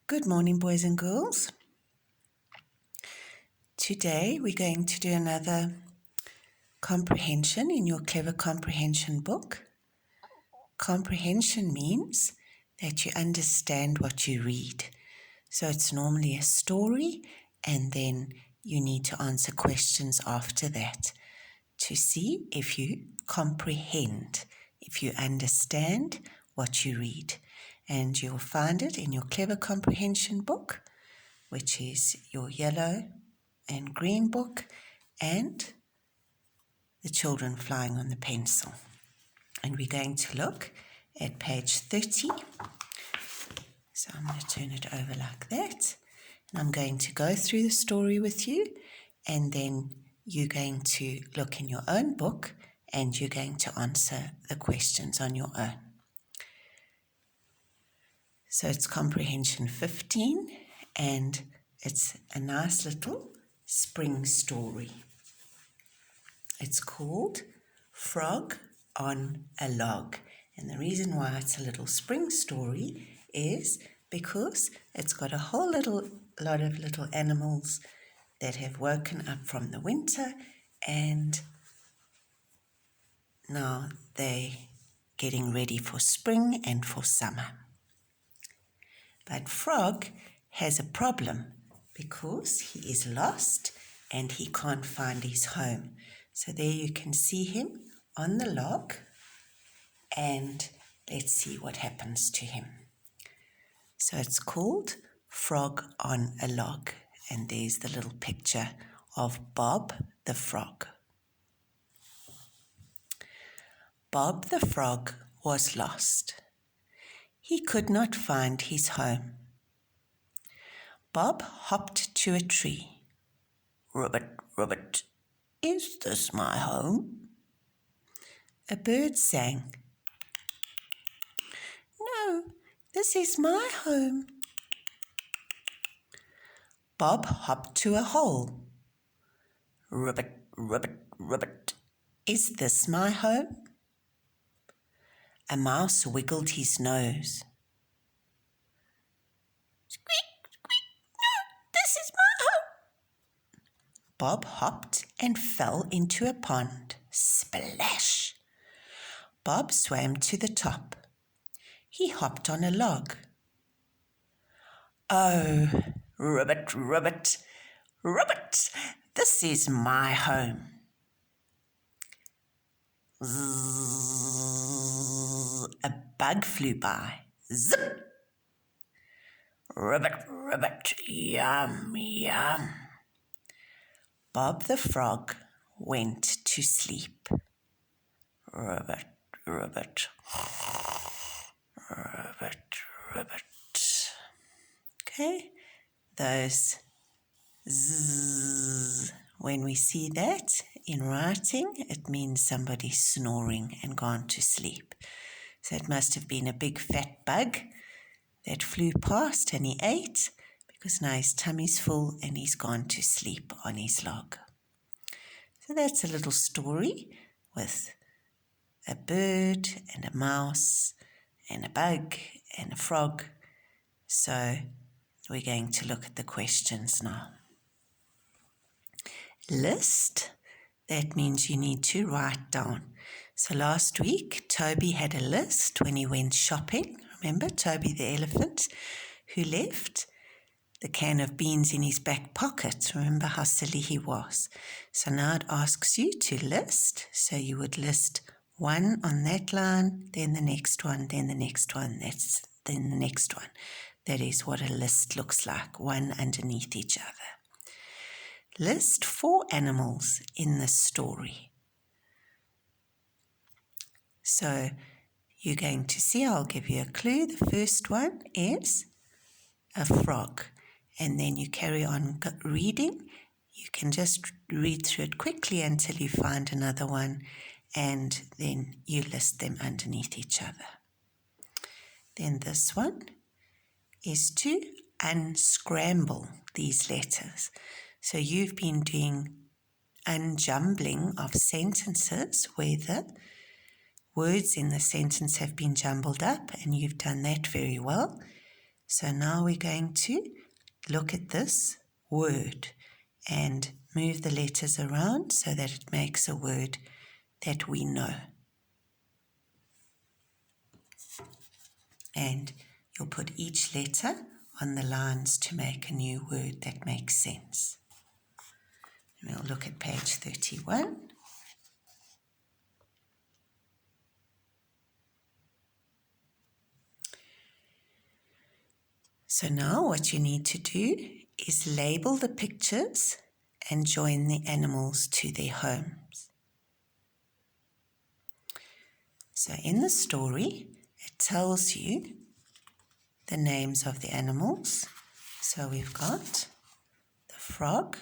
Good morning, boys and girls. Today we're going to do another comprehension in your Clever Comprehension book. Comprehension means that you understand what you read. So it's normally a story, and then you need to answer questions after that to see if you comprehend, if you understand what you read. And you'll find it in your Clever Comprehension book, which is your yellow and green book, and the children flying on the pencil. And we're going to look at page 30. So I'm going to turn it over like that. And I'm going to go through the story with you, and then you're going to look in your own book and you're going to answer the questions on your own. So it's Comprehension 15, and it's a nice little spring story. It's called Frog on a Log. And the reason why it's a little spring story is because it's got a whole lot of little animals that have woken up from the winter, and now they're getting ready for spring and for summer. But Frog has a problem because he is lost and he can't find his home. So there you can see him on the log, and let's see what happens to him. So it's called Frog on a Log, and there's the little picture of Bob the Frog. Bob the Frog was lost. He could not find his home. Bob hopped to a tree. Ribbit, ribbit, is this my home? A bird sang. No, this is my home. Bob hopped to a hole. Ribbit, ribbit, ribbit, is this my home? A mouse wiggled his nose. Squeak, squeak, no, this is my home. Bob hopped and fell into a pond. Splash! Bob swam to the top. He hopped on a log. Oh, ribbit, ribbit, ribbit, this is my home. Zzz, a bug flew by. Zip! Ribbit, ribbit, yum, yum. Bob the Frog went to sleep. Ribbit, ribbit, ribbit, ribbit. Okay, those zzz, when we see that in writing, it means somebody's snoring and gone to sleep. So it must have been a big fat bug that flew past and he ate, because now his tummy's full and he's gone to sleep on his log. So that's a little story with a bird and a mouse and a bug and a frog. So we're going to look at the questions now. List, that means you need to write down. So last week, Toby had a list when he went shopping. Remember, Toby the elephant, who left the can of beans in his back pocket. Remember how silly he was. So now it asks you to list. So you would list one on that line, then the next one, then the next one, then the next one. That is what a list looks like, one underneath each other. List 4 animals in the story. So you're going to see, I'll give you a clue. The first one is a frog. And then you carry on reading. You can just read through it quickly until you find another one, and then you list them underneath each other. Then this one is to unscramble these letters. So you've been doing unjumbling of sentences where the words in the sentence have been jumbled up, and you've done that very well. So now we're going to look at this word and move the letters around so that it makes a word that we know. And you'll put each letter on the lines to make a new word that makes sense. And we'll look at page 31. So now what you need to do is label the pictures and join the animals to their homes. So in the story, it tells you the names of the animals. So we've got the frog,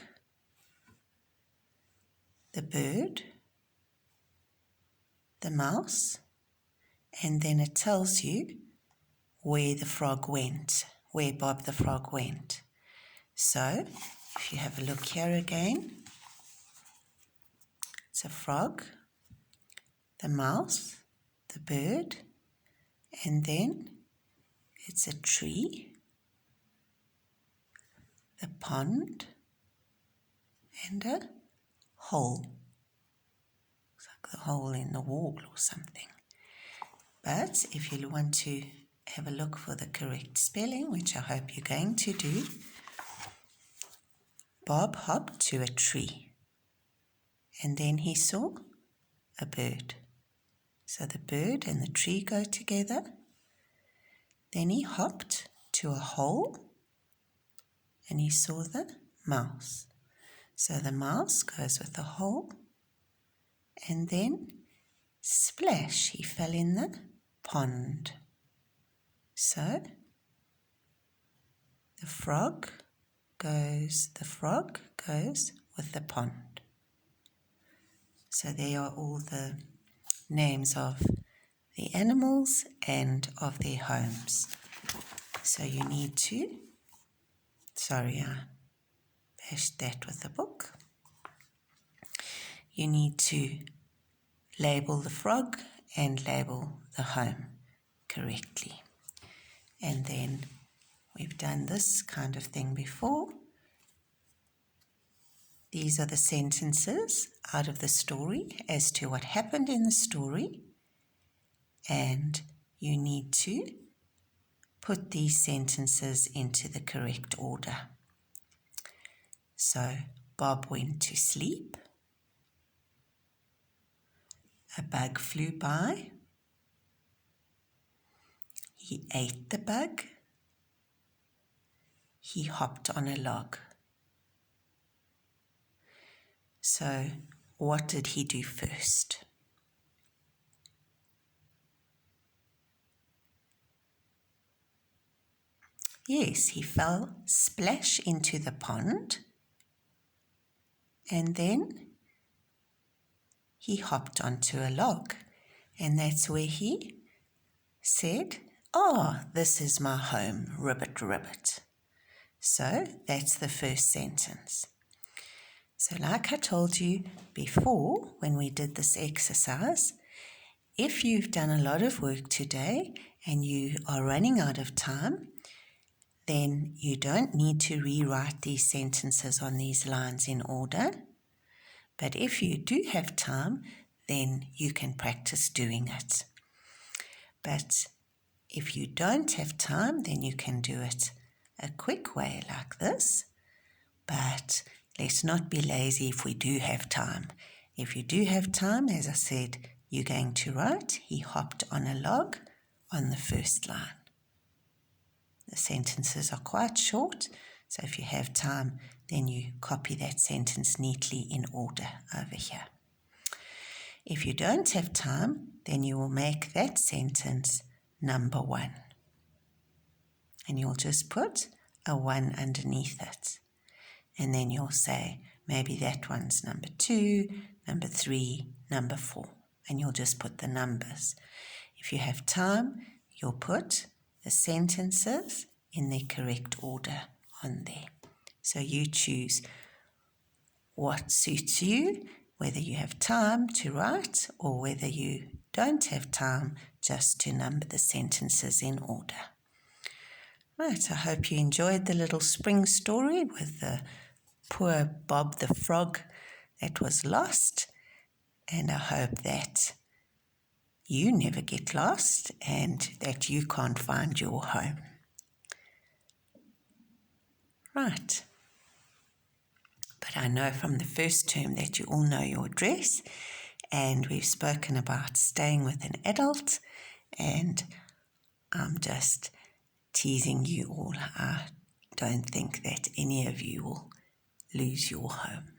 the bird, the mouse, and then it tells you where the frog went, where Bob the frog went. So if you have a look here again, it's a frog, the mouse, the bird, and then it's a tree, the pond, and a hole. It's like the hole in the wall or something. But if you want to have a look for the correct spelling, which I hope you're going to do, Bob hopped to a tree, and then he saw a bird. So the bird and the tree go together. Then he hopped to a hole, and he saw the mouse. So the mouse goes with the hole, and then splash, he fell in the pond. So the frog goes with the pond. So there are all the names of the animals and of their homes. So you need to, I bashed that with the book. You need to label the frog and label the home correctly. And then we've done this kind of thing before. These are the sentences out of the story as to what happened in the story. And you need to put these sentences into the correct order. So, Bob went to sleep. A bug flew by. He ate the bug. He hopped on a log. So, what did he do first? Yes, he fell splash into the pond, and then he hopped onto a log, and that's where he said, "Oh, this is my home, ribbit, ribbit." So that's the first sentence. So like I told you before when we did this exercise, if you've done a lot of work today and you are running out of time, then you don't need to rewrite these sentences on these lines in order. But if you do have time, then you can practice doing it. But if you don't have time, then you can do it a quick way like this. But let's not be lazy if we do have time. If you do have time, as I said, you're going to write, he hopped on a log on the first line. The sentences are quite short, so if you have time, then you copy that sentence neatly in order over here. If you don't have time, then you will make that sentence number 1. And you'll just put a 1 underneath it. And then you'll say, maybe that one's number 2, number 3, number 4. And you'll just put the numbers. If you have time, you'll put the sentences in the correct order on there. So you choose what suits you, whether you have time to write or whether you don't have time just to number the sentences in order. Right, I hope you enjoyed the little spring story with the poor Bob the frog that was lost, and I hope that you never get lost and that you can't find your home. Right. But I know from the first term that you all know your address, and we've spoken about staying with an adult, and I'm just teasing you all. I don't think that any of you will lose your home.